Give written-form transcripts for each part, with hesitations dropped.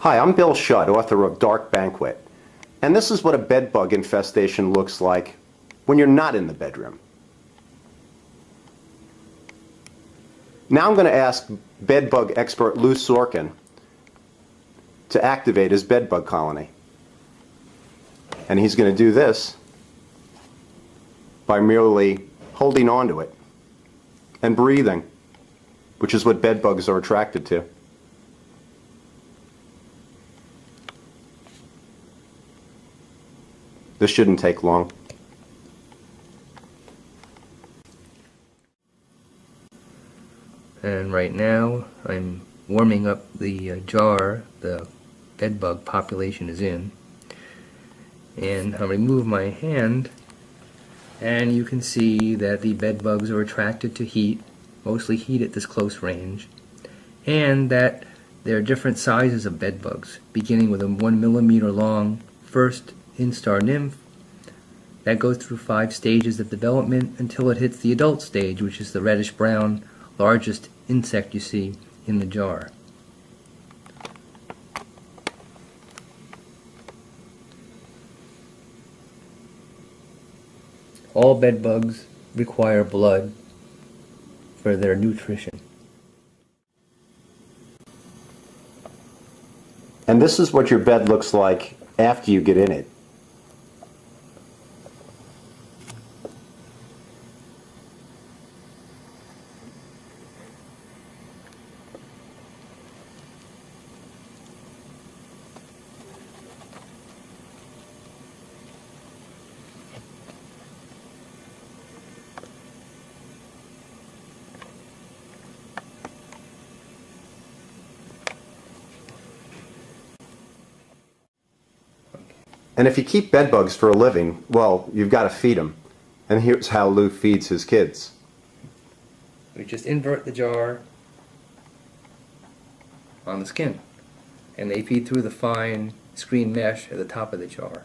Hi, I'm Bill Shutt, author of Dark Banquet, and this is what a bedbug infestation looks like when you're not in the bedroom. Now I'm going to ask bedbug expert Lou Sorkin to activate his bedbug colony. And he's going to do this by merely holding onto it and breathing, which is what bedbugs are attracted to. This shouldn't take long. And right now I'm warming up the jar the bedbug population is in, and I'll remove my hand, and you can see that the bedbugs are attracted to heat, mostly heat at this close range, and that there are different sizes of bedbugs, beginning with a 1 millimeter long first instar nymph that goes through 5 stages of development until it hits the adult stage, which is the reddish brown largest insect you see in the jar. All bedbugs require blood for their nutrition. And this is what your bed looks like after you get in it. And if you keep bedbugs for a living, well, you've got to feed them. And here's how Lou feeds his kids. We just invert the jar on the skin, and they feed through the fine screen mesh at the top of the jar.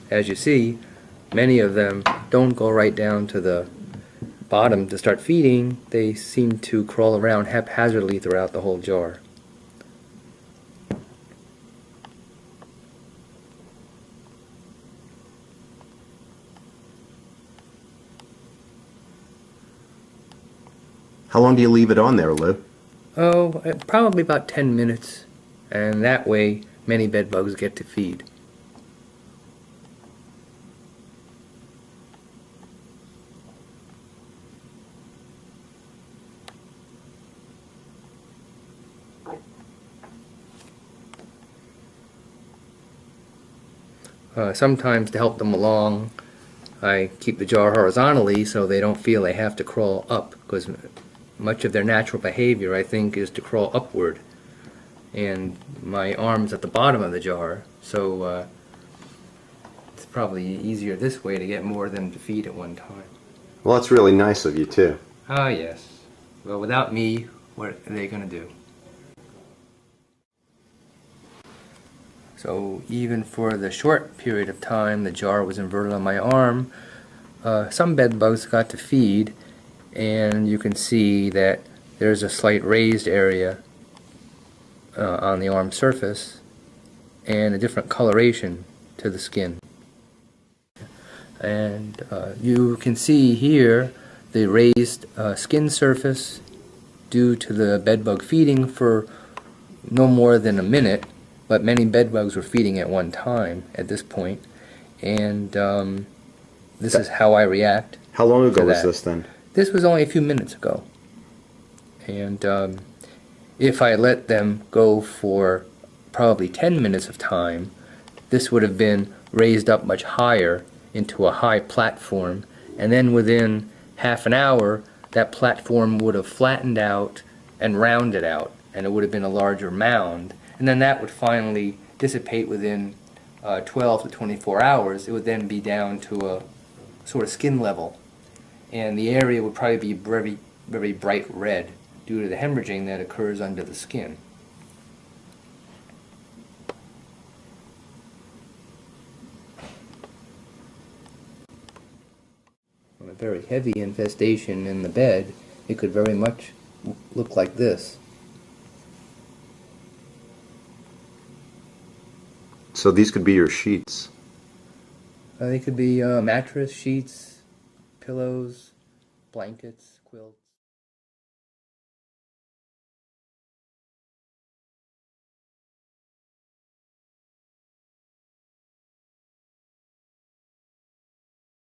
As you see, many of them don't go right down to the bottom to start feeding. They seem to crawl around haphazardly throughout the whole jar. How long do you leave it on there, Lou? Oh, probably about 10 minutes, and that way many bedbugs get to feed. Sometimes to help them along, I keep the jar horizontally so they don't feel they have to crawl up, because much of their natural behavior, I think, is to crawl upward. And my arm's at the bottom of the jar, so it's probably easier this way to get more of them to feed at one time. Well, that's really nice of you, too. Ah, yes. Well, without me, what are they going to do? So even for the short period of time the jar was inverted on my arm, some bedbugs got to feed, and you can see that there's a slight raised area on the arm surface and a different coloration to the skin. And you can see here the raised skin surface due to the bedbug feeding for no more than a minute, but many bedbugs were feeding at one time at this point, and this is how I react. How long ago was this then? This was only a few minutes ago, and if I let them go for probably 10 minutes of time, this would have been raised up much higher into a high platform, and then within half an hour that platform would have flattened out and rounded out, and it would have been a larger mound, and then that would finally dissipate within 12 to 24 hours. It would then be down to a sort of skin level, and the area would probably be very, very bright red due to the hemorrhaging that occurs under the skin. On a very heavy infestation in the bed, it could very much look like this. So these could be your sheets. They could be mattress, sheets, pillows, blankets, quilts.